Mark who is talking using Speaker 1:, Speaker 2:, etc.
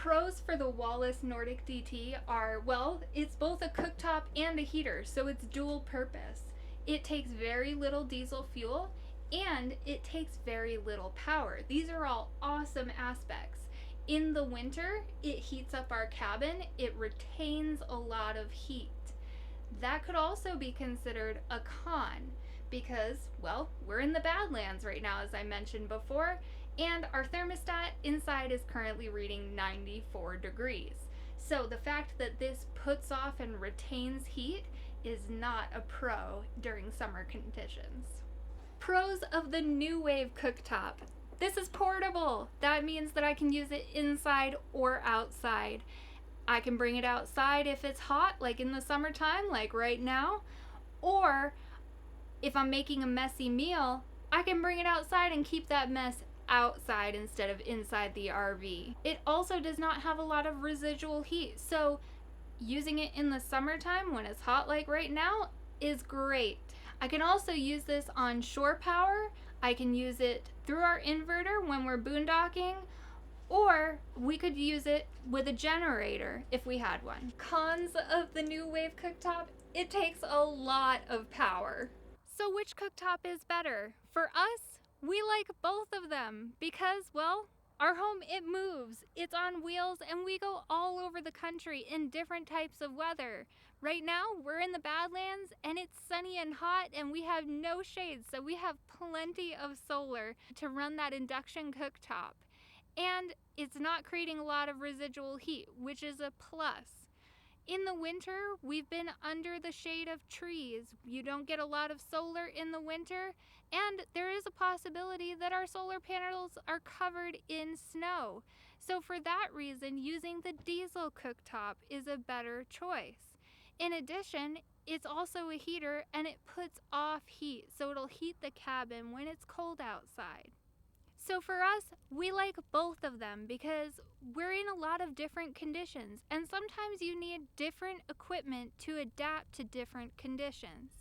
Speaker 1: pros for the Wallas Nordic DT are, well, it's both a cooktop and a heater, so it's dual purpose. It takes very little diesel fuel and it takes very little power. These are all awesome aspects. In the winter, it heats up our cabin. It retains a lot of heat. That could also be considered a con because, well, we're in the Badlands right now, as I mentioned before, and our thermostat inside is currently reading 94 degrees. So the fact that this puts off and retains heat is not a pro during summer conditions. Pros of the Nuwave cooktop. This is portable. That means that I can use it inside or outside. I can bring it outside if it's hot, like in the summertime, like right now, or if I'm making a messy meal, I can bring it outside and keep that mess outside instead of inside the RV. It also does not have a lot of residual heat, so using it in the summertime when it's hot like right now is great. I can also use this on shore power. I can use it through our inverter when we're boondocking, or we could use it with a generator if we had one. Cons of the Nuwave cooktop: it takes a lot of power. So which cooktop is better? For us, we like both of them because, well, our home, it moves. It's on wheels and we go all over the country in different types of weather. Right now, we're in the Badlands and it's sunny and hot and we have no shade, so we have plenty of solar to run that induction cooktop. And it's not creating a lot of residual heat, which is a plus. In the winter, we've been under the shade of trees. You don't get a lot of solar in the winter, and there is a possibility that our solar panels are covered in snow. So for that reason, using the diesel cooktop is a better choice. In addition, it's also a heater and it puts off heat, so it'll heat the cabin when it's cold outside. So for us, we like both of them because we're in a lot of different conditions, and sometimes you need different equipment to adapt to different conditions.